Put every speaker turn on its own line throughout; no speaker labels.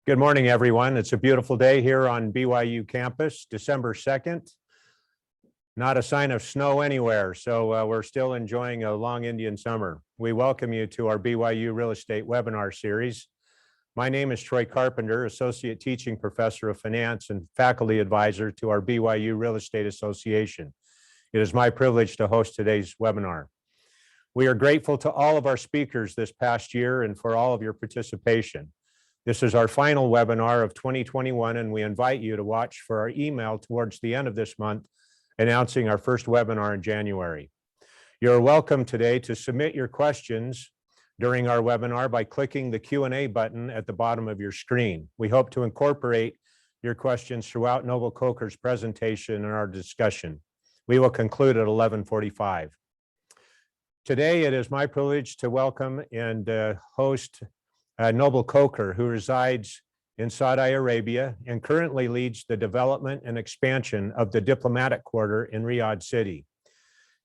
Good morning, everyone. It's a beautiful day here on BYU campus, December 2nd. Not a sign of snow anywhere, so we're still enjoying a long Indian summer. We welcome you to our BYU Real Estate webinar series. My name is Troy Carpenter, Associate Teaching Professor of Finance and Faculty Advisor to our BYU Real Estate Association. It is my privilege to host today's webinar. We are grateful to all of our speakers this past year and for all of your participation. This is our final webinar of 2021, and we invite you to watch for our email towards the end of this month, announcing our first webinar in January. You're welcome today to submit your questions during our webinar by clicking the Q&A button at the bottom of your screen. We hope to incorporate your questions throughout Noble Coker's presentation and our discussion. We will conclude at 11:45. Today, it is my privilege to welcome and host Noble Coker, who resides in Saudi Arabia and currently leads the development and expansion of the diplomatic quarter in Riyadh City.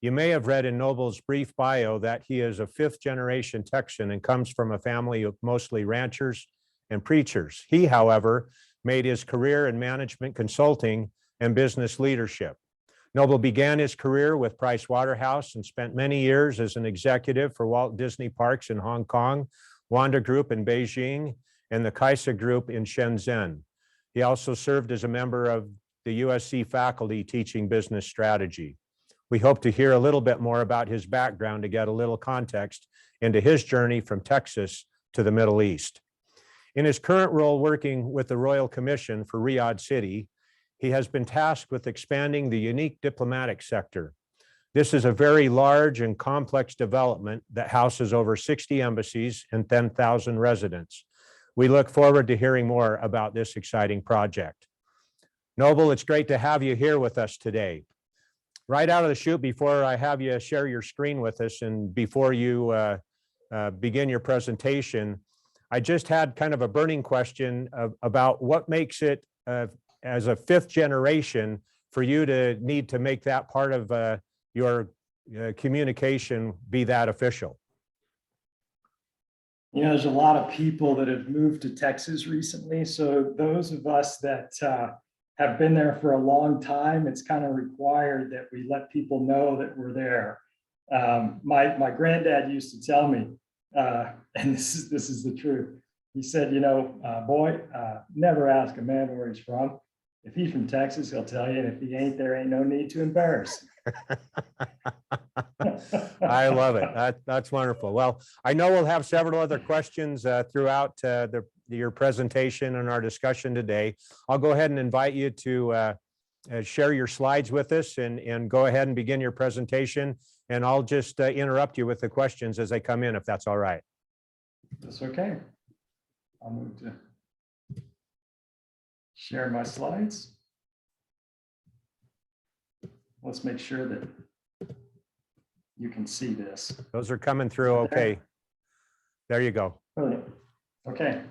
You may have read in Noble's brief bio that he is a fifth-generation Texan and comes from a family of mostly ranchers and preachers. He, however, made his career in management consulting and business leadership. Noble began his career with Price Waterhouse and spent many years as an executive for Walt Disney Parks in Hong Kong, Wanda Group in Beijing, and the Kaisa Group in Shenzhen. He also served as a member of the USC faculty teaching business strategy. We hope to hear a little bit more about his background to get a little context into his journey from Texas to the Middle East. In his current role working with the Royal Commission for Riyadh City, he has been tasked with expanding the unique diplomatic sector. This is a very large and complex development that houses over 60 embassies and 10,000 residents. We look forward to hearing more about this exciting project. Noble, it's great to have you here with us today. Right out of the chute, before I have you share your screen with us and before you begin your presentation, I just had kind of a burning question about what makes it, as a fifth generation, for you to need to make that part of your communication be that official.
You know, there's a lot of people that have moved to Texas recently. So those of us that have been there for a long time, it's kind of required that we let people know that we're there. My granddad used to tell me, and this is the truth. He said, you know, boy, never ask a man where he's from. If he's from Texas, he'll tell you, and if he ain't, there ain't no need to embarrass.
I love it. That's wonderful. Well, I know we'll have several other questions throughout your presentation and our discussion today. I'll go ahead and invite you to share your slides with us and go ahead and begin your presentation. And I'll just interrupt you with the questions as they come in, if that's all right.
That's okay. I'll move to share my slides. Let's make sure that you can see this.
Those are coming through okay. There you go.
Brilliant. Okay.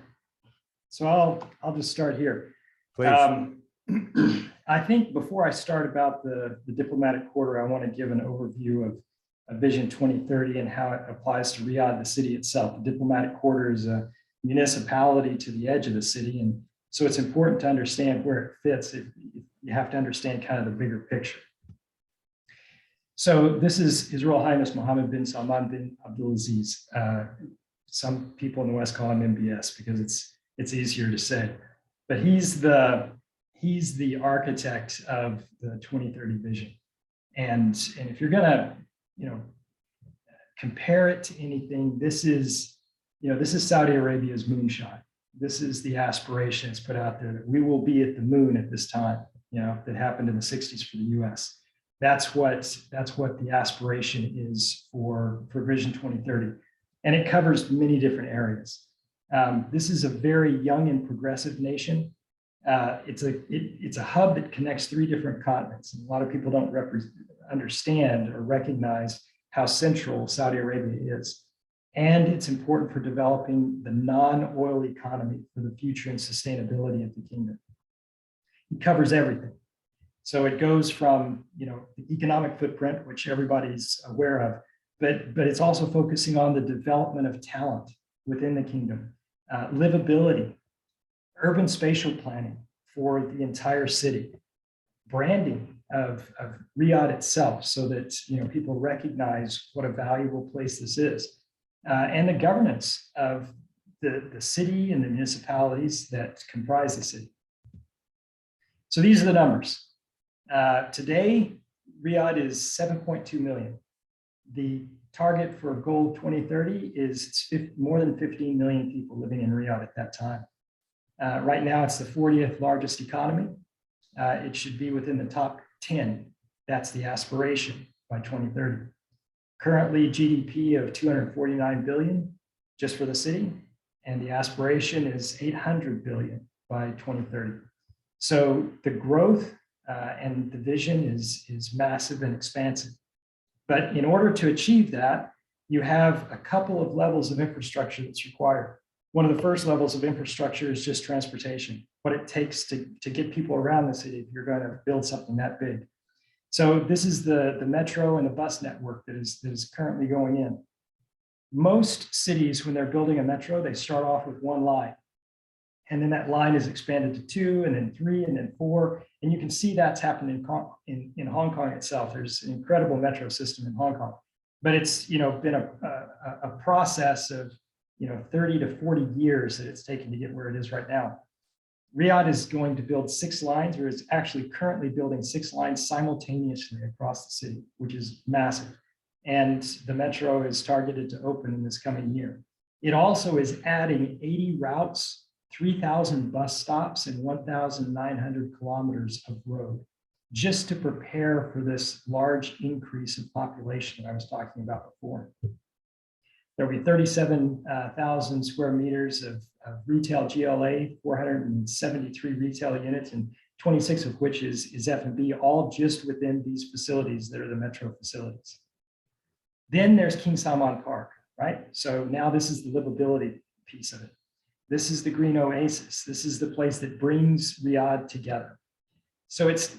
So I'll just start here.
Please.
I think before I start about the diplomatic quarter, I want to give an overview of Vision 2030 and how it applies to Riyadh, the city itself. The diplomatic quarter is a municipality to the edge of the city, and so it's important to understand where it fits. You have to understand kind of the bigger picture. So this is His Royal Highness Mohammed bin Salman bin Abdulaziz. Some people in the West call him MBS because it's easier to say. But he's the architect of the 2030 vision. And if you're gonna, compare it to anything, this is Saudi Arabia's moonshot. This is the aspiration that's put out there that we will be at the moon at this time, that happened in the 60s for the US. That's what the aspiration is for Vision 2030. And it covers many different areas. This is a very young and progressive nation. It's a hub that connects 3 different continents. And a lot of people don't understand or recognize how central Saudi Arabia is. And it's important for developing the non-oil economy for the future and sustainability of the kingdom. It covers everything. So it goes from, the economic footprint, which everybody's aware of, but it's also focusing on the development of talent within the kingdom, livability, urban spatial planning for the entire city, branding of Riyadh itself so that people recognize what a valuable place this is, and the governance of the city and the municipalities that comprise the city. So these are the numbers. Today, Riyadh is 7.2 million. The target for goal 2030 is more than 15 million people living in Riyadh at that time. Right now, it's the 40th largest economy. It should be within the top 10. That's the aspiration by 2030. Currently, GDP of 249 billion just for the city, and the aspiration is 800 billion by 2030. So the growth and the vision is massive and expansive. But in order to achieve that, you have a couple of levels of infrastructure that's required. One of the first levels of infrastructure is just transportation, what it takes to get people around the city if you're going to build something that big. So this is the metro and the bus network that is currently going in. Most cities, when they're building a metro, they start off with one line. And then that line is expanded to 2, and then 3, and then 4. And you can see that's happened in Hong Kong itself. There's an incredible metro system in Hong Kong. But it's been a process of 30 to 40 years that it's taken to get where it is right now. Riyadh is going to build 6 lines, or is actually currently building 6 lines simultaneously across the city, which is massive. And the metro is targeted to open in this coming year. It also is adding 80 routes, 3,000 bus stops, and 1,900 kilometers of road, just to prepare for this large increase in population that I was talking about before. There'll be 37,000 square meters of retail GLA, 473 retail units, and 26 of which is F&B, all just within these facilities that are the metro facilities. Then there's King Salman Park, right? So now this is the livability piece of it. This is the green oasis. This is the place that brings Riyadh together. So it's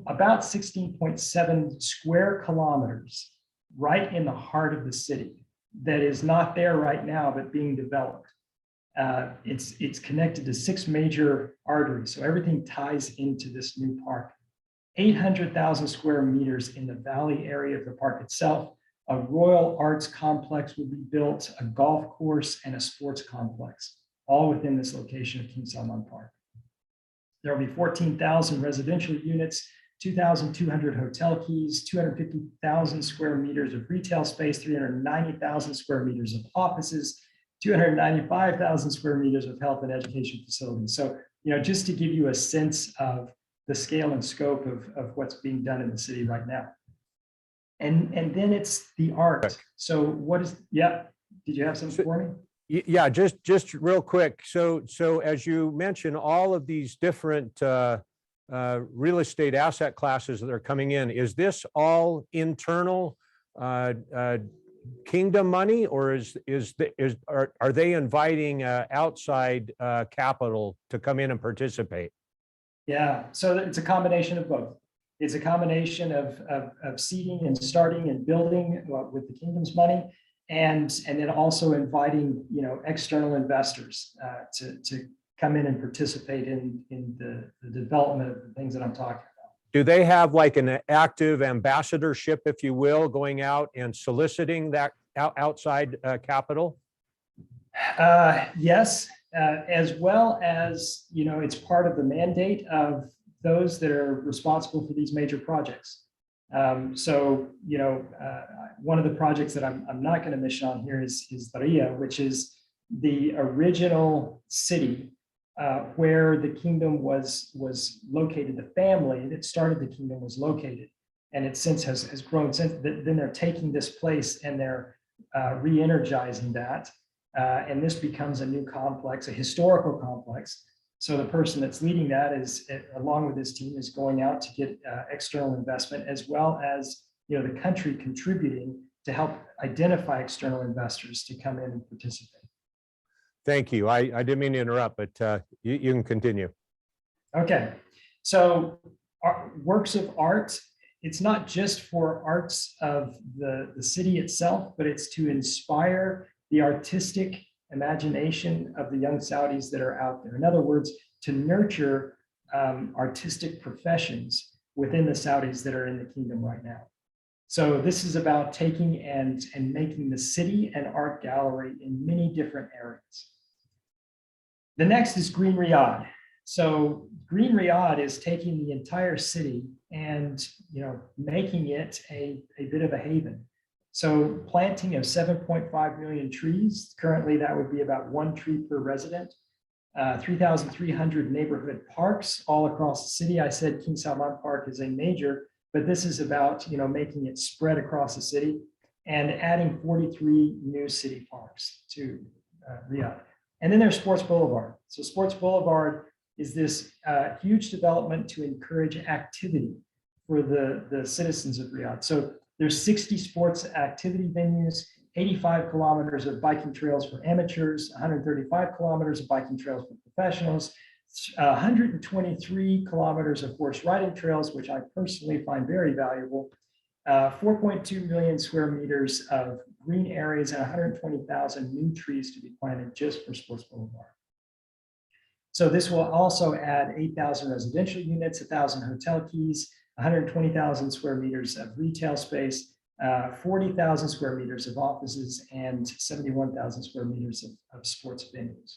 about 16.7 square kilometers right in the heart of the city that is not there right now, but being developed. It's connected to 6 major arteries. So everything ties into this new park. 800,000 square meters in the valley area of the park itself. A Royal Arts complex will be built, a golf course, and a sports complex, all within this location of King Salman Park. There will be 14,000 residential units, 2,200 hotel keys, 250,000 square meters of retail space, 390,000 square meters of offices, 295,000 square meters of health and education facilities. So, just to give you a sense of the scale and scope of what's being done in the city right now. And then it's the art. So did you have something for me?
Yeah, just real quick. So as you mentioned, all of these different real estate asset classes that are coming in, is this all internal kingdom money, or are they inviting outside capital to come in and participate?
Yeah, so it's a combination of both. It's a combination of seeding and starting and building with the kingdom's money, and then also inviting external investors to come in and participate in the development of the things that I'm talking about.
Do they have like an active ambassadorship, if you will, going out and soliciting that outside capital?
Yes, as well as it's part of the mandate of those that are responsible for these major projects. So one of the projects that I'm not going to mention on here is Riyadh, which is the original city where the kingdom was located. The family that started the kingdom was located, and it since has grown since. Then they're taking this place and they're re-energizing that, and this becomes a new complex, a historical complex. So the person that's leading that is, along with his team, is going out to get external investment, as well as the country contributing to help identify external investors to come in and participate.
Thank you. I didn't mean to interrupt, but you can continue.
Okay, so works of art, it's not just for arts of the city itself, but it's to inspire the artistic imagination of the young Saudis that are out there. In other words, to nurture artistic professions within the Saudis that are in the kingdom right now. So this is about taking and making the city an art gallery in many different areas. The next is Green Riyadh. So Green Riyadh is taking the entire city and making it a bit of a haven. So planting of 7.5 million trees. Currently, that would be about 1 tree per resident. 3,300 neighborhood parks all across the city. I said King Salman Park is a major, but this is about making it spread across the city and adding 43 new city parks to Riyadh. And then there's Sports Boulevard. So Sports Boulevard is this huge development to encourage activity for the citizens of Riyadh. So there's 60 sports activity venues, 85 kilometers of biking trails for amateurs, 135 kilometers of biking trails for professionals, 123 kilometers of horse riding trails, which I personally find very valuable, 4.2 million square meters of green areas, and 120,000 new trees to be planted just for Sports Boulevard. So this will also add 8,000 residential units, 1,000 hotel keys, 120,000 square meters of retail space, 40,000 square meters of offices, and 71,000 square meters of sports venues.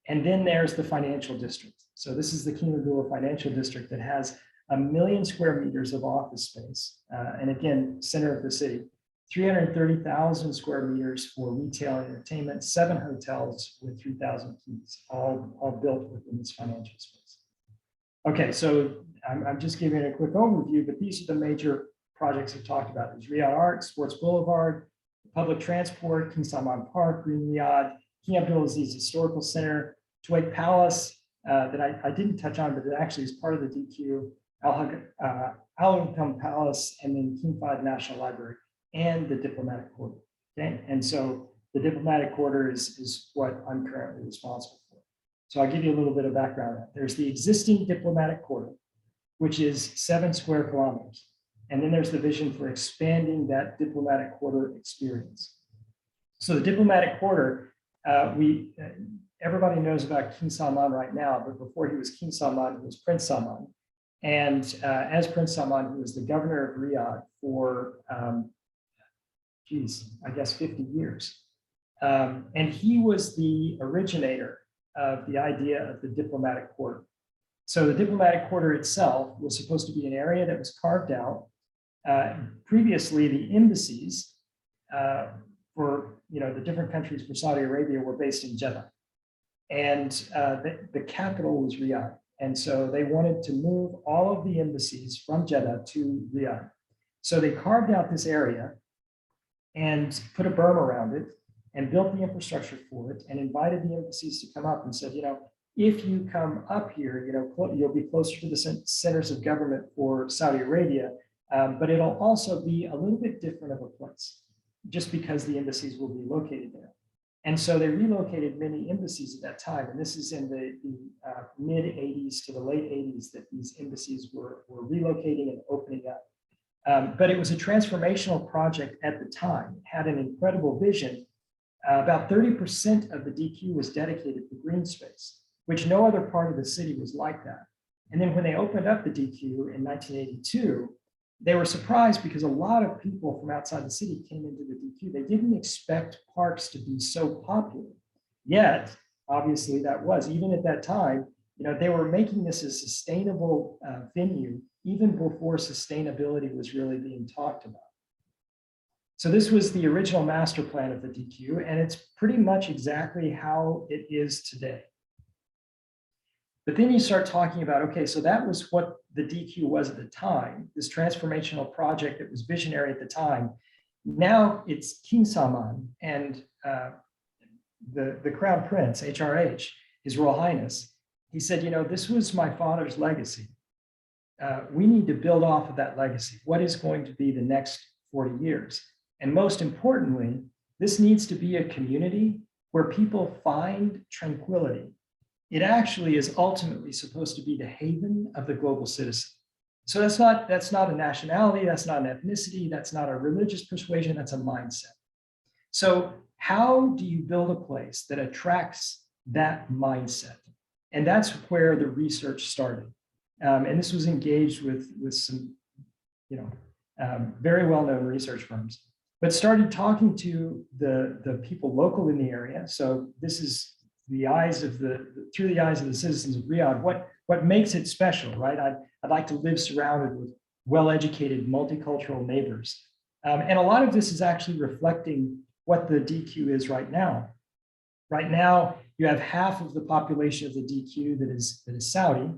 And then there's the financial district. So this is the King Abdullah Financial District that has 1 million square meters of office space. And again, center of the city, 330,000 square meters for retail and entertainment, 7 hotels with 3,000 keys, all built within this financial space. Okay, so I'm just giving a quick overview, but these are the major projects we talked about. There's Riyadh Art, Sports Boulevard, public transport, King Salman Park, Green Riyadh, King Abdulaziz Historical Center, Tuwaiq Palace, that I didn't touch on, but it actually is part of the DQ, Al-Hakam Palace, and then King Fahd National Library, and the diplomatic quarter. Okay, and so the diplomatic quarter is what I'm currently responsible for. So I'll give you a little bit of background on that. There's the existing diplomatic quarter, which is 7 square kilometers. And then there's the vision for expanding that diplomatic quarter experience. So the diplomatic quarter, everybody knows about King Salman right now, but before he was King Salman, he was Prince Salman. And as Prince Salman, he was the governor of Riyadh for, I guess 50 years. And he was the originator of the idea of the diplomatic quarter. So the diplomatic quarter itself was supposed to be an area that was carved out. Previously, the embassies for the different countries for Saudi Arabia were based in Jeddah, and the capital was Riyadh. And so they wanted to move all of the embassies from Jeddah to Riyadh. So they carved out this area and put a berm around it and built the infrastructure for it and invited the embassies to come up and said, if you come up here, you'll be closer to the centers of government for Saudi Arabia, but it'll also be a little bit different of a place just because the embassies will be located there. And so they relocated many embassies at that time. And this is in the mid 80s to the late 80s that these embassies were relocating and opening up. But it was a transformational project at the time. It had an incredible vision. About 30% of the DQ was dedicated to green space, which no other part of the city was like that. And then when they opened up the DQ in 1982, they were surprised because a lot of people from outside the city came into the DQ. They didn't expect parks to be so popular. Yet, obviously that was, even at that time, they were making this a sustainable venue even before sustainability was really being talked about. So this was the original master plan of the DQ, and it's pretty much exactly how it is today. But then you start talking about, okay, so that was what the DQ was at the time, this transformational project that was visionary at the time. Now it's King Salman and the Crown Prince, HRH, His Royal Highness. He said, this was my father's legacy. We need to build off of that legacy. What is going to be the next 40 years? And most importantly, this needs to be a community where people find tranquility. It actually is ultimately supposed to be the haven of the global citizen. So that's not a nationality, that's not an ethnicity, that's not a religious persuasion, that's a mindset. So how do you build a place that attracts that mindset? And that's where the research started. And this was engaged with some, very well-known research firms, but started talking to the people local in the area. So this is through the eyes of the citizens of Riyadh. What makes it special, right? I'd like to live surrounded with well-educated, multicultural neighbors. And a lot of this is actually reflecting what the DQ is right now. Right now, you have half of the population of the DQ that is Saudi,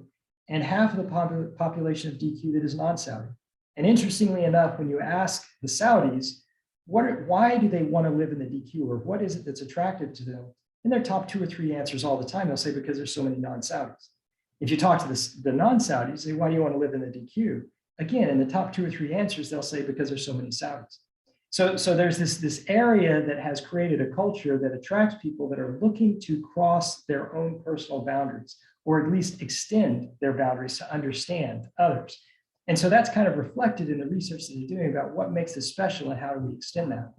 and half of the population of DQ that is non-Saudi. And interestingly enough, when you ask the Saudis, why do they want to live in the DQ, or what is it that's attractive to them? In their top 2 or 3 answers all the time, they'll say because there's so many non-Saudis. If you talk to the non-Saudis, say, why do you want to live in the DQ? Again, in the top 2 or 3 answers, they'll say because there's so many Saudis. So there's this area that has created a culture that attracts people that are looking to cross their own personal boundaries, or at least extend their boundaries to understand others. And so that's kind of reflected in the research that you're doing about what makes this special and how do we extend that.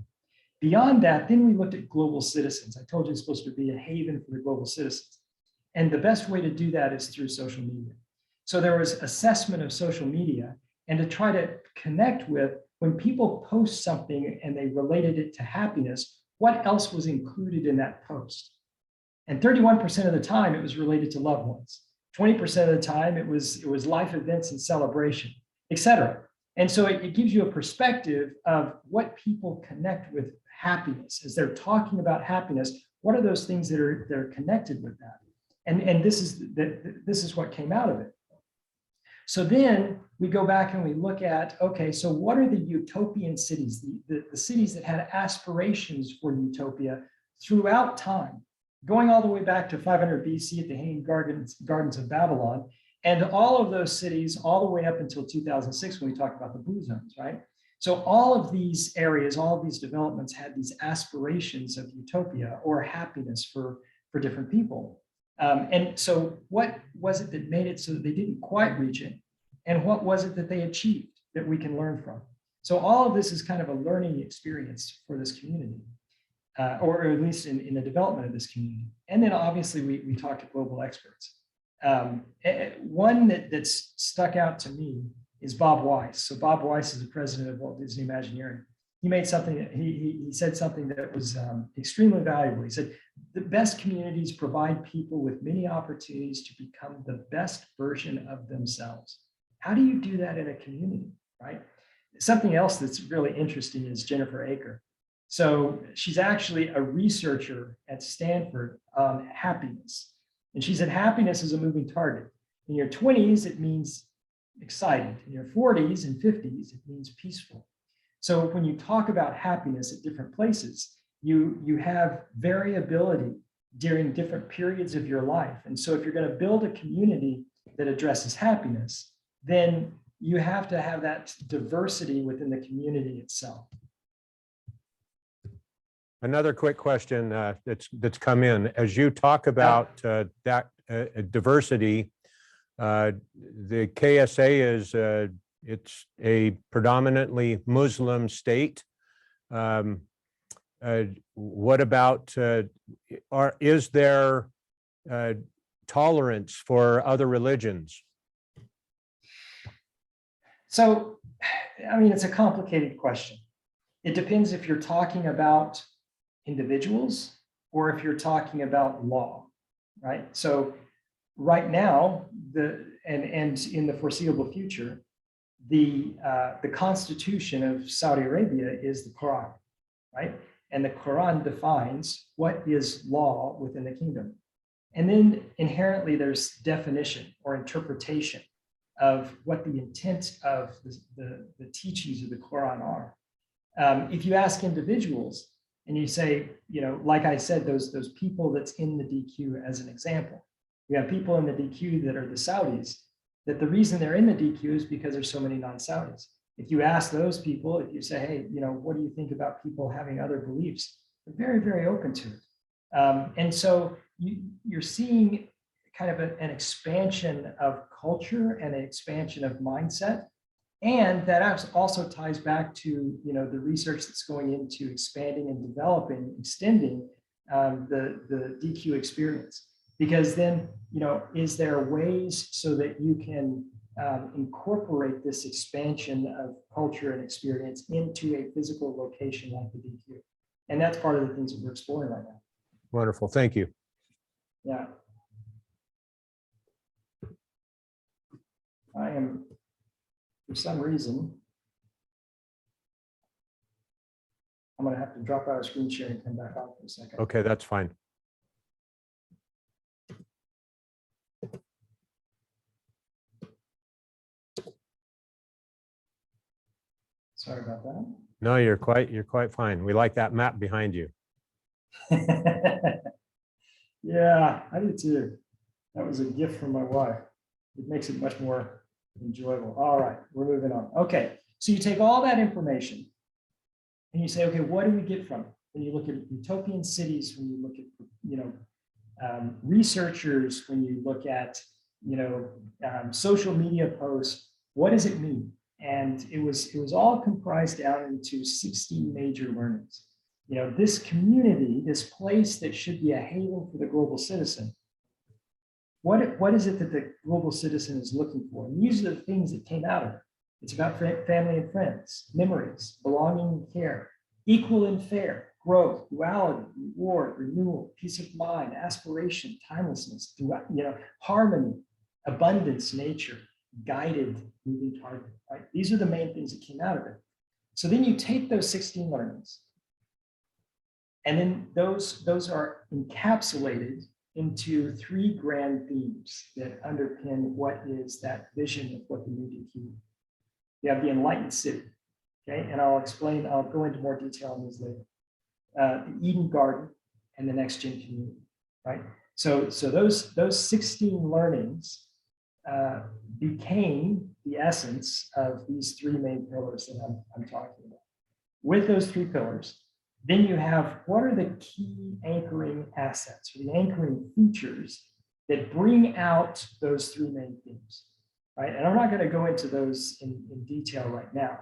Beyond that, then we looked at global citizens. I told you it's supposed to be a haven for the global citizens. And the best way to do that is through social media. So there was assessment of social media, and to try to connect with, when people post something and they related it to happiness, what else was included in that post? And 31% of the time it was related to loved ones. 20% of the time it was life events and celebration, et cetera. And so it gives you a perspective of what people connect with happiness. As they're talking about happiness, what are those things that are connected with that? And this is what came out of it. So then we go back and we look at, okay, so what are the utopian cities, the cities that had aspirations for utopia throughout time, going all the way back to 500 BC at the Hanging Gardens of Babylon, and all of those cities all the way up until 2006 when we talk about the blue zones, right? So all of these areas, all of these developments had these aspirations of utopia or happiness for different people. And so what was it that made it so that they didn't quite reach it? And what was it that they achieved that we can learn from? So all of this is kind of a learning experience for this community, or at least in the development of this community. And then obviously we talk to global experts. One that's stuck out to me is Bob Weiss. So Bob Weiss is the president of Walt Disney Imagineering. He made something, he said something that was extremely valuable. He said, the best communities provide people with many opportunities to become the best version of themselves. How do you do that in a community, right? Something else that's really interesting is Jennifer Aker. So she's actually a researcher at Stanford on happiness. And she said, happiness is a moving target. In your 20s, it means excited. In your 40s and 50s, it means peaceful. So when you talk about happiness at different places, you have variability during different periods of your life. And so if you're going to build a community that addresses happiness, then you have to have that diversity within the community itself.
Another quick question that's come in. As you talk about that diversity, the KSA is it's a predominantly Muslim state. What about, is there tolerance for other religions?
So, I mean, it's a complicated question. It depends if you're talking about individuals or if you're talking about law, right? So right now, and in the foreseeable future, the Constitution of Saudi Arabia is the Quran, right? And the Quran defines what is law within the kingdom. And then inherently there's definition or interpretation of what the intent of the teachings of the Quran are. If you ask individuals and you say, you know, like I said, those people that's in the DQ as an example, we have people in the DQ that are the Saudis, that the reason they're in the DQ is because there's so many non-Saudis. If you ask those people, if you say, hey, you know, what do you think about people having other beliefs? They're very, very open to it. And so you're seeing kind of an expansion of culture and an expansion of mindset. And that also ties back to, the research that's going into expanding and developing, extending the DQ experience. Because then, is there ways so that you can incorporate this expansion of culture and experience into a physical location like the DQ? And that's part of the things that we're exploring right now.
Wonderful. Thank you.
Yeah. I am, for some reason, I'm going to have to drop out of screen share and come back on for a second.
Okay, that's fine.
Sorry about that.
No, you're quite fine. We like that map behind you.
Yeah, I do too. That was a gift from my wife. It makes it much more enjoyable. All right, we're moving on. Okay, so you take all that information and you say, okay, what do we get from it? When you look at utopian cities, when you look at, researchers, when you look at, social media posts, what does it mean? And it was all comprised down into 16 major learnings. This community, this place that should be a haven for the global citizen, what is it that the global citizen is looking for? And these are the things that came out of it. It's about family and friends, memories, belonging and care, equal and fair, growth, duality, reward, renewal, peace of mind, aspiration, timelessness, harmony, abundance, nature, guided, moving target, right? These are the main things that came out of it. So then you take those 16 learnings, and then those are encapsulated into 3 grand themes that underpin what is that vision of what the new DQ. You have the enlightened city, okay? And I'll go into more detail on these later. The Eden Garden and the next gen community, right? So those 16 learnings became the essence of these 3 main pillars that I'm talking about. With those 3 pillars, then you have what are the key anchoring assets or the anchoring features that bring out those 3 main themes, right? And I'm not going to go into those in detail right now,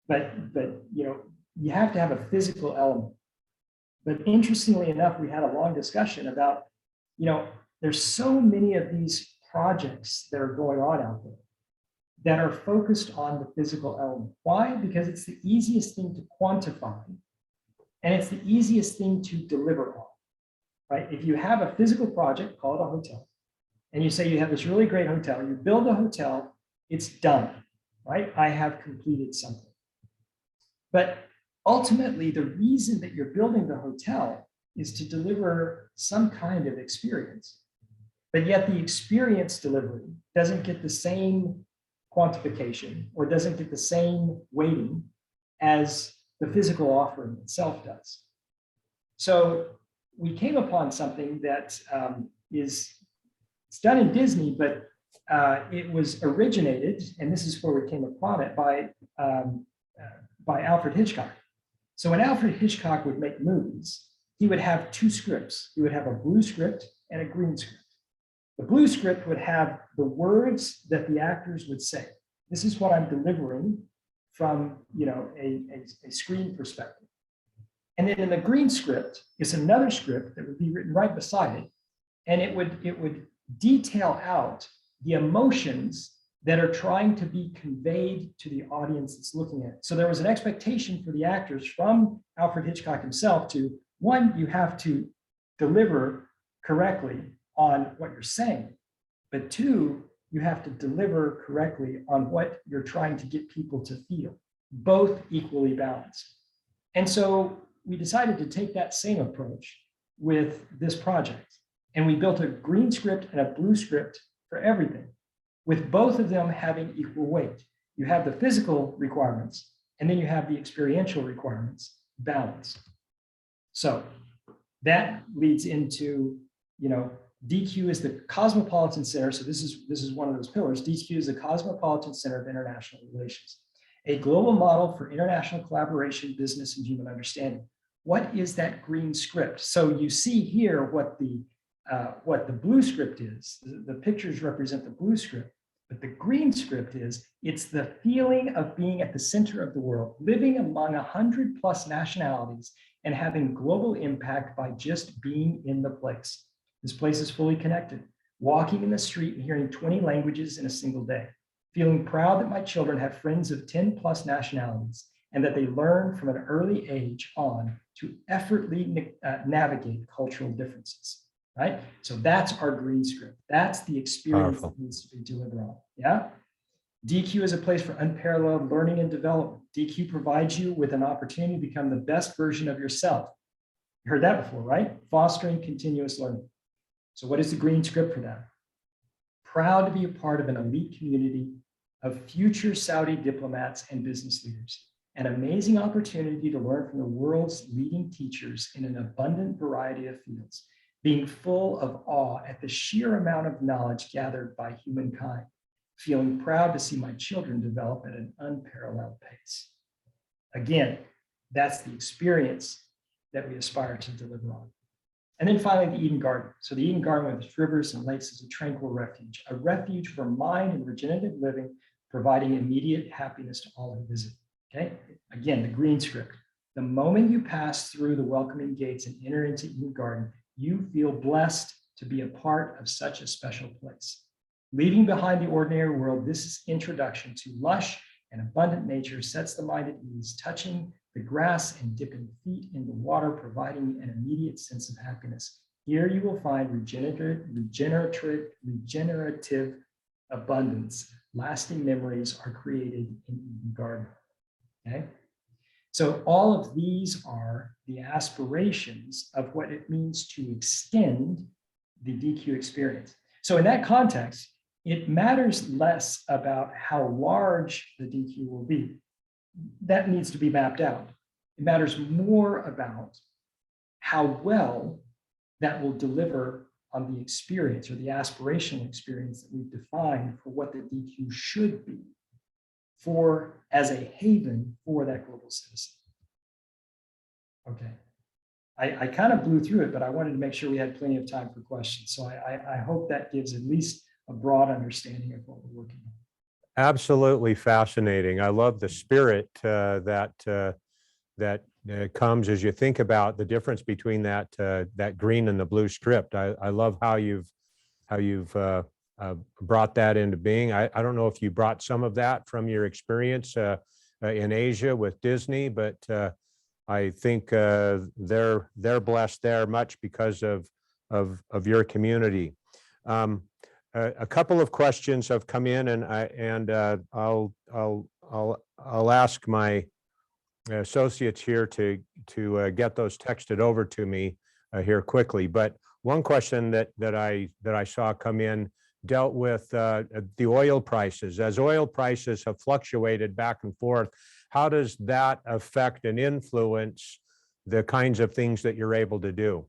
but you have to have a physical element. But interestingly enough, we had a long discussion about, there's so many of these projects that are going on out there that are focused on the physical element. Why? Because it's the easiest thing to quantify, and it's the easiest thing to deliver on, right? If you have a physical project, call it a hotel, and you say you have this really great hotel, you build a hotel, it's done, right? I have completed something. But ultimately, the reason that you're building the hotel is to deliver some kind of experience. But yet the experience delivery doesn't get the same quantification or doesn't get the same weighting as the physical offering itself does. So we came upon something that it's done in Disney, but it was originated, and this is where we came upon it, by Alfred Hitchcock. So when Alfred Hitchcock would make movies, he would have 2 scripts. He would have a blue script and a green script. The blue script would have the words that the actors would say. This is what I'm delivering from a screen perspective. And then in the green script is another script that would be written right beside it. And it would detail out the emotions that are trying to be conveyed to the audience that's looking at it. So there was an expectation for the actors from Alfred Hitchcock himself to, 1, you have to deliver correctly on what you're saying, but 2, you have to deliver correctly on what you're trying to get people to feel, both equally balanced. And so we decided to take that same approach with this project. And we built a green script and a blue script for everything, with both of them having equal weight. You have the physical requirements, and then you have the experiential requirements balanced. So that leads into, DQ is the cosmopolitan center. So this is one of those pillars. DQ is the cosmopolitan center of international relations, a global model for international collaboration, business, and human understanding. What is that green script? So you see here what the blue script is. The pictures represent the blue script, But the green script is, it's the feeling of being at the center of the world, living among 100+ nationalities and having global impact by just being in the place. This place is fully connected, walking in the street and hearing 20 languages in a single day, feeling proud that my children have friends of 10+ nationalities and that they learn from an early age on to effortlessly navigate cultural differences, right? So that's our green script. That's the experience
Powerful.
that needs to be delivered on, yeah? DQ is a place for unparalleled learning and development. DQ provides you with an opportunity to become the best version of yourself. You heard that before, right? Fostering continuous learning. So what is the green script for that? Proud to be a part of an elite community of future Saudi diplomats and business leaders. An amazing opportunity to learn from the world's leading teachers in an abundant variety of fields, being full of awe at the sheer amount of knowledge gathered by humankind, feeling proud to see my children develop at an unparalleled pace. Again, that's the experience that we aspire to deliver on. And then finally, the Eden Garden. So the Eden Garden with its rivers and lakes is a tranquil refuge for mind and regenerative living, providing immediate happiness to all who visit. Okay, again, the green script. The moment you pass through the welcoming gates and enter into Eden Garden, you feel blessed to be a part of such a special place. Leaving behind the ordinary world, this introduction to lush and abundant nature sets the mind at ease, touching the grass and dipping feet in the water, providing an immediate sense of happiness. Here you will find regenerative abundance. Lasting memories are created in Eden Garden. Okay, so all of these are the aspirations of what it means to extend the DQ experience. So in that context, it matters less about how large the DQ will be. That needs to be mapped out. It matters more about how well that will deliver on the experience or the aspirational experience that we've defined for what the DQ should be for as a haven for that global citizen. Okay, I kind of blew through it, but I wanted to make sure we had plenty of time for questions. So I hope that gives at least a broad understanding of what we're working on.
Absolutely fascinating. I love the spirit that comes as you think about the difference between that green and the blue script. I love how you've brought that into being. I don't know if you brought some of that from your experience in Asia with Disney, but I think they're blessed there much because of your community. A couple of questions have come in, and I'll ask my associates here to get those texted over to me here quickly. But one question that I saw come in dealt with the oil prices. As oil prices have fluctuated back and forth, how does that affect and influence the kinds of things that you're able to do?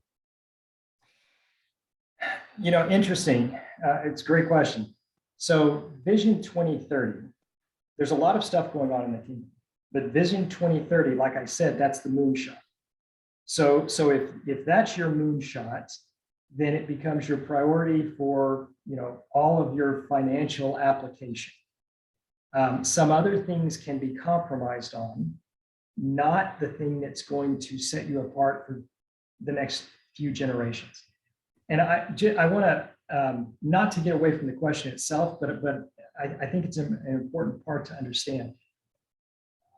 You know, interesting. It's a great question. So Vision 2030, there's a lot of stuff going on in the kingdom, but Vision 2030, like I said, that's the moonshot. So if that's your moonshot, then it becomes your priority for, you know, all of your financial application. Some other things can be compromised on, not the thing that's going to set you apart for the next few generations. And I want to, not to get away from the question itself, but I think it's an important part to understand.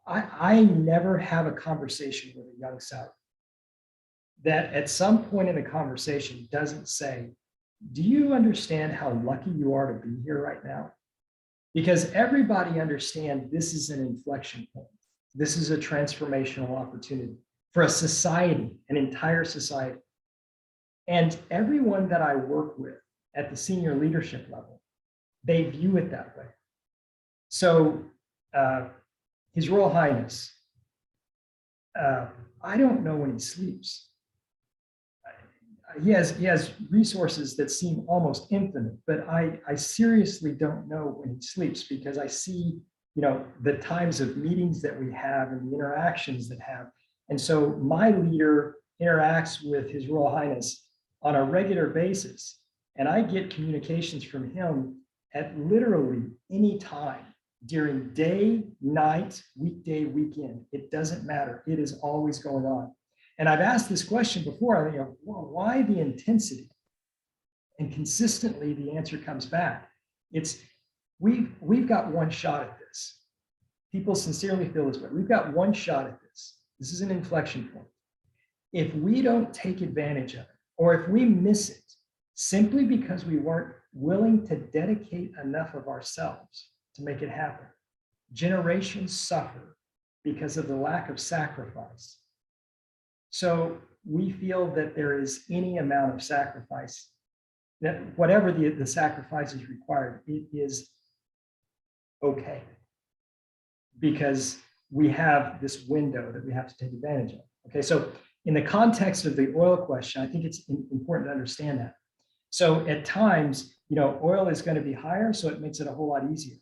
I never have a conversation with a young Saudi that at some point in the conversation doesn't say, do you understand how lucky you are to be here right now? Because everybody understands this is an inflection point. This is a transformational opportunity for a society, an entire society. And everyone that I work with at the senior leadership level, they view it that way. So His Royal Highness, I don't know when he sleeps. He has resources that seem almost infinite, but I seriously don't know when he sleeps, because I see, you know, the times of meetings that we have and the interactions that have. And so my leader interacts with His Royal Highness on a regular basis, and I get communications from him at literally any time during day, night, weekday, weekend. It doesn't matter. It is always going on. And I've asked this question before. Well, why the intensity? And consistently, the answer comes back. It's we've got one shot at this. People sincerely feel this way. We've got one shot at this. This is an inflection point. If we don't take advantage of it, or if we miss it, simply because we weren't willing to dedicate enough of ourselves to make it happen, generations suffer because of the lack of sacrifice. So we feel that there is any amount of sacrifice, that whatever the sacrifice is required, it is okay, because we have this window that we have to take advantage of. Okay, so in the context of the oil question, I think it's important to understand that. So at times, oil is going to be higher, so it makes it a whole lot easier.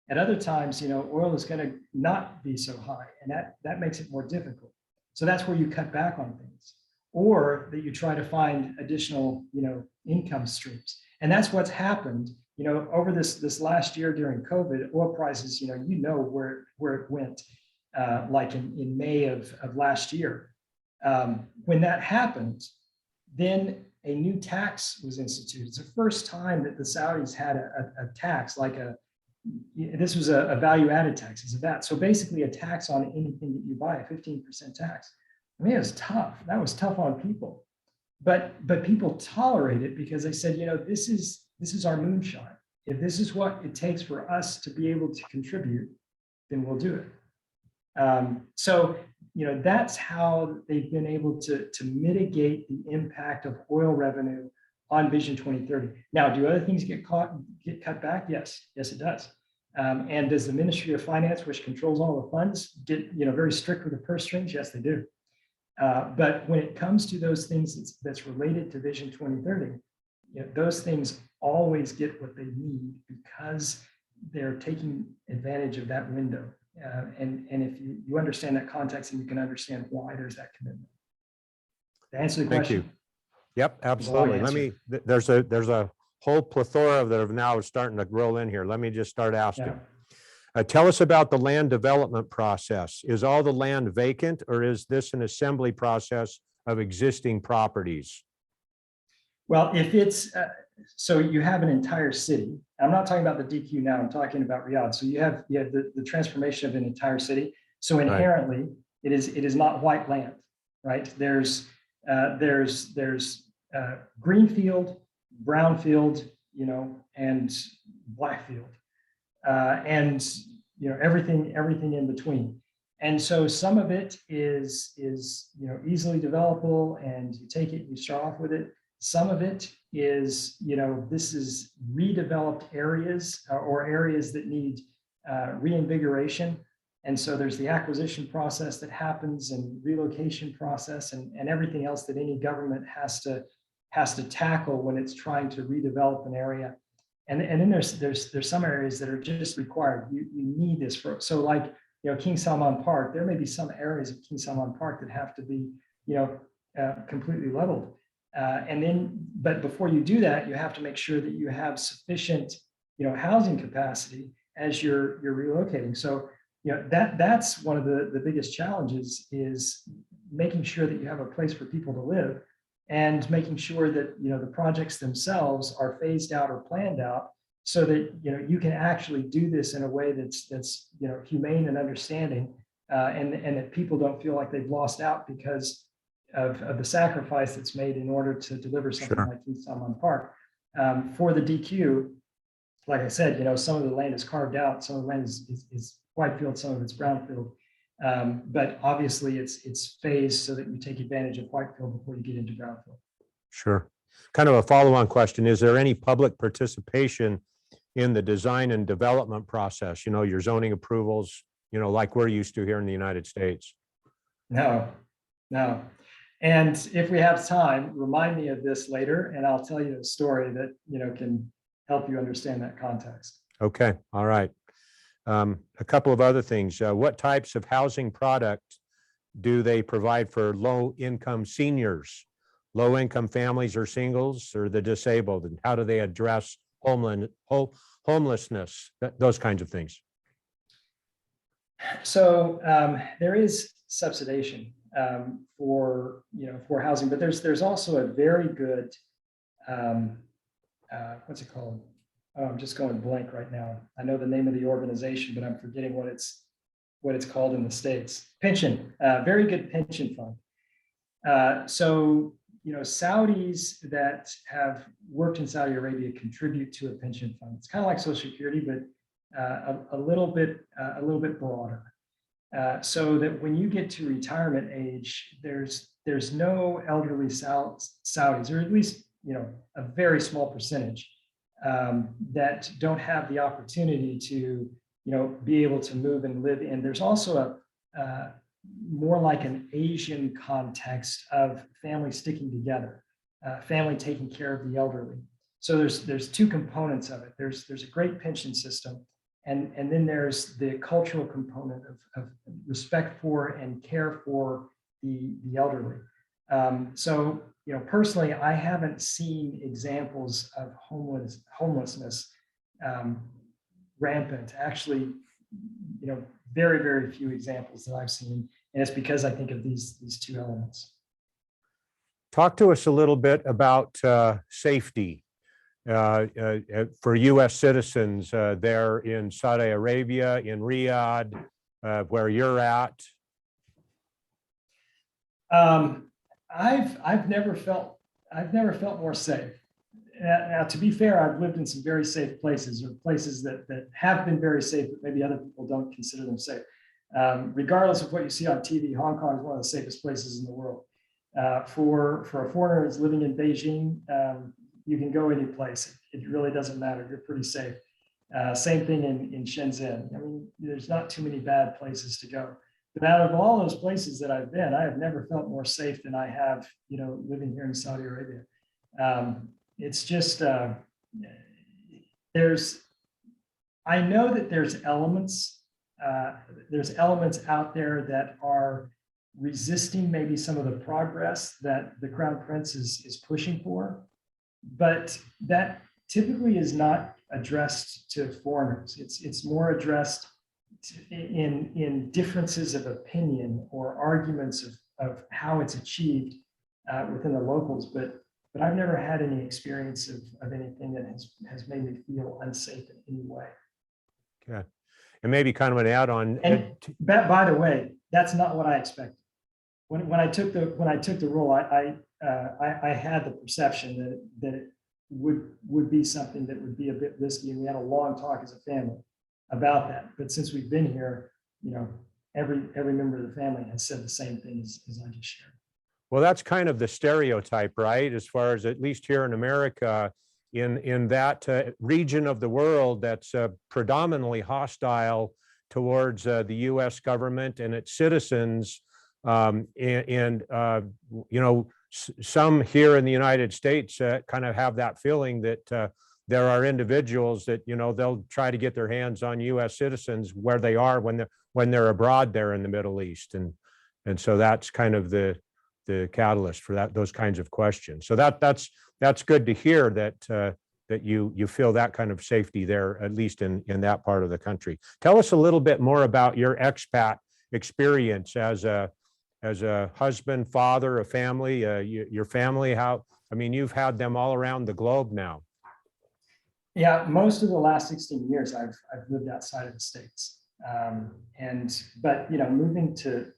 At other times, oil is going to not be so high, and that makes it more difficult. So that's where you cut back on things, or that you try to find additional, income streams. And that's what's happened, over this last year during COVID. Oil prices, where it went, like in May of last year. When that happened, then a new tax was instituted. It's the first time that the Saudis had a tax, this was a value-added tax, it's a VAT. So basically a tax on anything that you buy, a 15% tax. I mean, it was tough. That was tough on people. But people tolerate it because they said, this is our moonshine. If this is what it takes for us to be able to contribute, then we'll do it. So that's how they've been able to mitigate the impact of oil revenue on Vision 2030. Now, do other things get cut back? Yes, it does. And does the Ministry of Finance, which controls all the funds, get very strict with the purse strings? Yes, they do. But when it comes to those things that's related to Vision 2030, those things always get what they need because they're taking advantage of that window. And if you understand that context, and you can understand why there's that commitment. To answer the question.
Thank you. Yep, absolutely. There's a whole plethora that are now starting to roll in here. Let me just start asking. Yeah. Tell us about the land development process. Is all the land vacant, or is this an assembly process of existing properties?
Well, if it's, so you have an entire city. I'm not talking about the DQ now, I'm talking about Riyadh. So you have the transformation of an entire city. So inherently, it is not white land, right? There's greenfield, brownfield, and blackfield, and everything in between. And so some of it is easily developable, and you take it and you start off with it. Some of it is, this is redeveloped areas or areas that need reinvigoration. And so there's the acquisition process that happens, and relocation process, and everything else that any government has to tackle when it's trying to redevelop an area. And then there's some areas that are just required. You need this for, so like, King Salman Park, there may be some areas of King Salman Park that have to be, completely leveled. But before you do that, you have to make sure that you have sufficient, housing capacity as you're relocating. So, that's one of the biggest challenges, is making sure that you have a place for people to live, and making sure that, the projects themselves are phased out or planned out, so that, you can actually do this in a way that's humane and understanding, and that people don't feel like they've lost out because of the sacrifice that's made in order to deliver something like King Salman Park. For the DQ, like I said, some of the land is carved out, some of the land is whitefield, some of it's brownfield. But obviously it's phased so that you take advantage of whitefield before you get into brownfield.
Sure. Kind of a follow-on question. Is there any public participation in the design and development process? Your zoning approvals, like we're used to here in the United States?
No. And if we have time, remind me of this later, and I'll tell you a story that, can help you understand that context.
Okay. All right. A couple of other things. What types of housing product do they provide for low-income seniors, low-income families or singles, or the disabled? And how do they address homelessness, those kinds of things?
So there is subsidization for housing, but there's also a very good what's it called? Oh, I'm just going blank right now. I know the name of the organization, but I'm forgetting what it's called in the States. Pension, very good pension fund. So Saudis that have worked in Saudi Arabia contribute to a pension fund. It's kind of like Social Security, but a little bit broader. So that when you get to retirement age, there's no elderly Saudis, or at least a very small percentage that don't have the opportunity to be able to move and live in. There's also a more like an Asian context of family sticking together, family taking care of the elderly. So there's two components of it. There's a great pension system, and then there's the cultural component of respect for and care for the elderly. So personally, I haven't seen examples of homelessness rampant. Actually, very, very few examples that I've seen, and it's because I think of these two elements.
Talk to us a little bit about safety for U.S. citizens there in Saudi Arabia, in Riyadh, where you're at. I've never felt more safe. Now, to be fair, I've lived in some very safe places, or places that have been very safe, but maybe other people don't consider them safe. Regardless of what you see on TV, Hong Kong is one of the safest places in the world. For a foreigner who's living in Beijing, you can go any place. It really doesn't matter. You're pretty safe. Same thing in Shenzhen. I mean, there's not too many bad places to go. But out of all those places that I've been, I have never felt more safe than I have, living here in Saudi Arabia. It's just, I know that there's elements out there that are resisting maybe some of the progress that the Crown Prince is pushing for, but that typically is not addressed to foreigners. It's more addressed in differences of opinion or arguments of how it's achieved within the locals, but I've never had any experience of anything that has made me feel unsafe in any way. Okay, and maybe kind of an add-on.
And by the way, that's not what I expected. When I took the role, I had the perception that it would be something that would be a bit risky, and we had a long talk as a family about that. But since we've been here, every member of the family has said the same thing as I just shared.
Well, that's kind of the stereotype, right? As far as, at least here in America, in that region of the world that's predominantly hostile towards the U.S. government and its citizens, some here in the United States kind of have that feeling that there are individuals that they'll try to get their hands on U.S. citizens where they are when they're abroad there in the Middle East, and so that's kind of the catalyst for those kinds of questions. So that's good to hear that you feel that kind of safety there, at least in that part of the country. Tell us a little bit more about your expat experience as a husband, father, a family, your family. You've had them all around the globe now.
Yeah, most of the last 16 years I've lived outside of the States. But moving to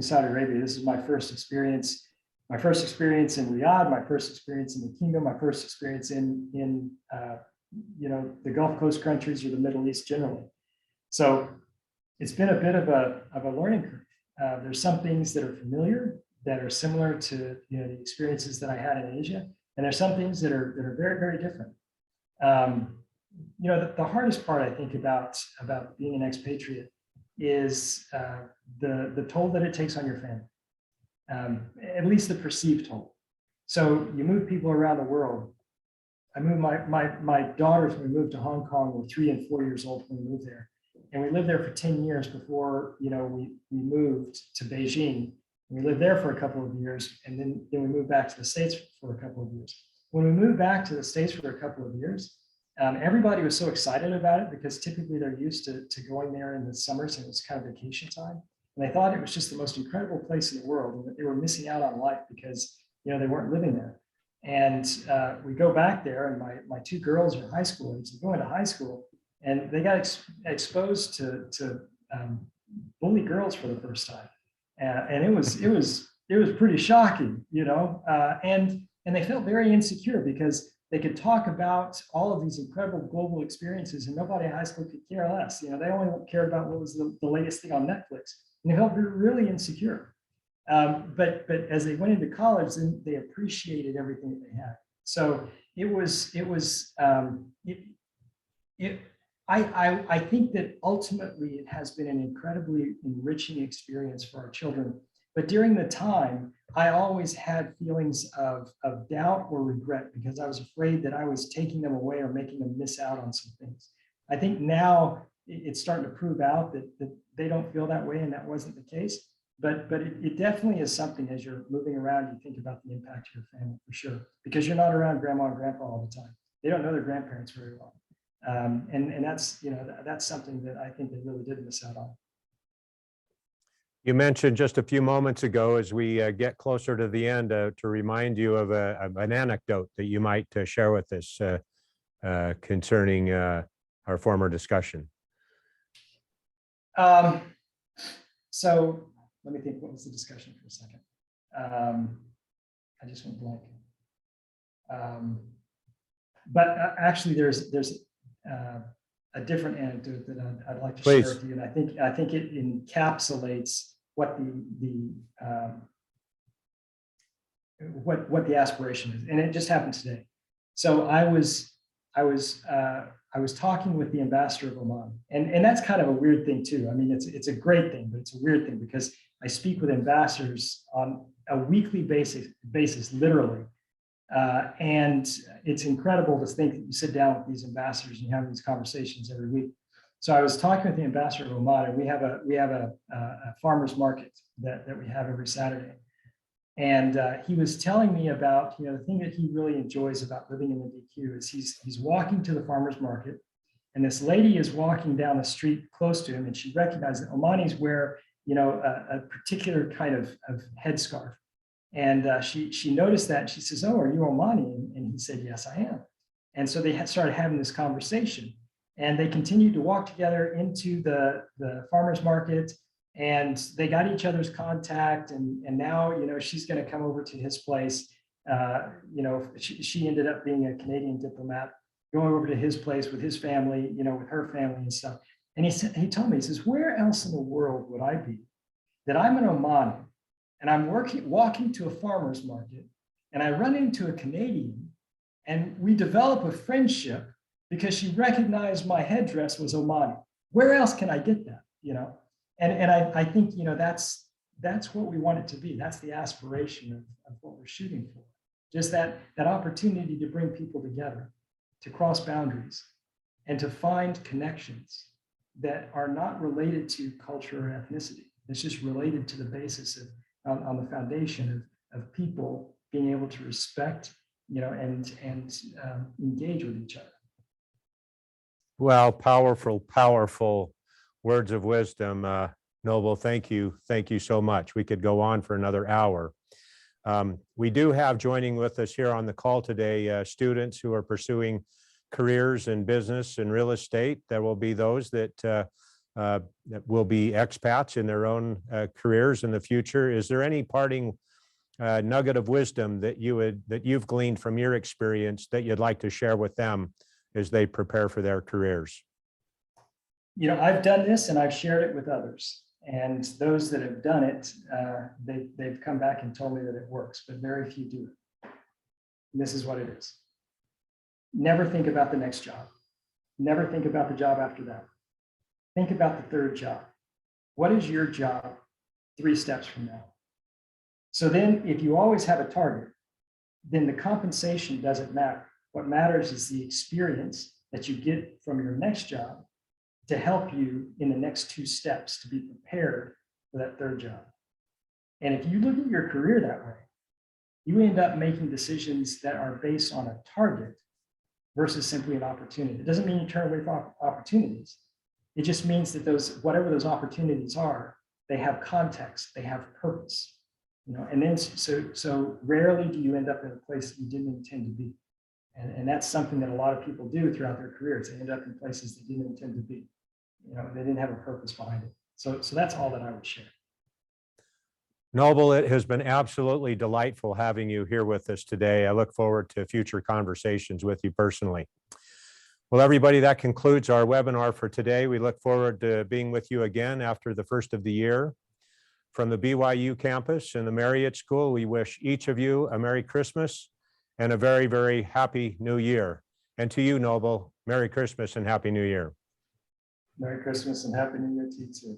Saudi Arabia, this is my first experience in Riyadh, my first experience in the kingdom, my first experience in the Gulf Coast countries or the Middle East generally. So it's been a bit of a learning curve. There's some things that are familiar, that are similar to the experiences that I had in Asia, and there's some things that are very, very different. The hardest part, I think, about being an expatriate is the toll that it takes on your family, at least the perceived toll. So you move people around the world. I moved my daughters when we moved to Hong Kong were 3 and 4 years old when we moved there, and we lived there for 10 years before we moved to Beijing. We lived there for a couple of years, and then we moved back to the States for a couple of years. When we moved back to the States for a couple of years, Everybody was so excited about it because typically they're used to going there in the summers and it's kind of vacation time. And they thought it was just the most incredible place in the world and that they were missing out on life because, they weren't living there. And we go back there and my two girls are high school age, they go into high school and they got exposed to bully girls for the first time. And it was pretty shocking, and they felt very insecure because they could talk about all of these incredible global experiences and nobody in high school could care less. They only cared about what was the latest thing on Netflix. And they felt really insecure. But as they went into college, then they appreciated everything that they had. So I think that ultimately it has been an incredibly enriching experience for our children. But during the time, I always had feelings of doubt or regret because I was afraid that I was taking them away or making them miss out on some things. I think now it's starting to prove out that they don't feel that way and that wasn't the case. But it definitely is something as you're moving around, you think about the impact to your family for sure, because you're not around grandma and grandpa all the time. They don't know their grandparents very well. And that's something that I think they really did miss out on.
You mentioned just a few moments ago, as we get closer to the end, to remind you of an anecdote that you might share with us concerning our former discussion.
So let me think, what was the discussion for a second? I just went blank. But actually there's a different anecdote that I'd like to
Please.
share with you. And I think it encapsulates what the aspiration is. And it just happened today. So I was talking with the ambassador of Oman, and that's kind of a weird thing too. I mean, it's a great thing, but it's a weird thing because I speak with ambassadors on a weekly basis, literally. And it's incredible to think that you sit down with these ambassadors and you have these conversations every week. So I was talking with the ambassador of Oman, and we have a farmer's market that we have every Saturday. And he was telling me about, the thing that he really enjoys about living in the DQ is he's walking to the farmer's market, and this lady is walking down the street close to him, and she recognized that Omanis wear, a particular kind of headscarf. And she noticed that, and she says, "Oh, are you Omani?" And he said, "Yes, I am." And so they had started having this conversation, and they continued to walk together into the farmer's market, and they got each other's contact. And now, she's going to come over to his place. She ended up being a Canadian diplomat, going over to his place with his family, with her family and stuff. And he told me, he says, "Where else in the world would I be that I'm an Omani and I'm walking to a farmer's market and I run into a Canadian and we develop a friendship because she recognized my headdress was Omani. Where else can I get that?" And I think, that's what we want it to be. That's the aspiration of what we're shooting for. Just that opportunity to bring people together, to cross boundaries, and to find connections that are not related to culture or ethnicity. It's just related to the basis of, on the foundation of people being able to respect, and engage with each other.
Well, powerful words of wisdom. Noble, thank you so much. We could go on for another hour. We do have joining with us here on the call today students who are pursuing careers in business and real estate. There will be those that will be expats in their own careers in the future. Is there any parting nugget of wisdom that you've gleaned from your experience that you'd like to share with them as they prepare for their careers?
I've done this and I've shared it with others. And those that have done it, they've come back and told me that it works, but very few do it. And this is what it is. Never think about the next job. Never think about the job after that. Think about the third job. What is your job 3 steps from now? So then if you always have a target, then the compensation doesn't matter. What matters is the experience that you get from your next job to help you in the next 2 steps to be prepared for that third job. And if you look at your career that way, you end up making decisions that are based on a target versus simply an opportunity. It doesn't mean you turn away from opportunities. It just means that whatever those opportunities are, they have context, they have purpose, and then so rarely do you end up in a place that you didn't intend to be. And that's something that a lot of people do throughout their careers. They end up in places they didn't intend to be. They didn't have a purpose behind it. So that's all that I would share.
Noble, it has been absolutely delightful having you here with us today. I look forward to future conversations with you personally. Well, everybody, that concludes our webinar for today. We look forward to being with you again after the first of the year. From the BYU campus and the Marriott School, we wish each of you a Merry Christmas and a very, very Happy New Year. And to you, Noble, Merry Christmas and Happy New Year.
Merry Christmas and Happy New Year to you too.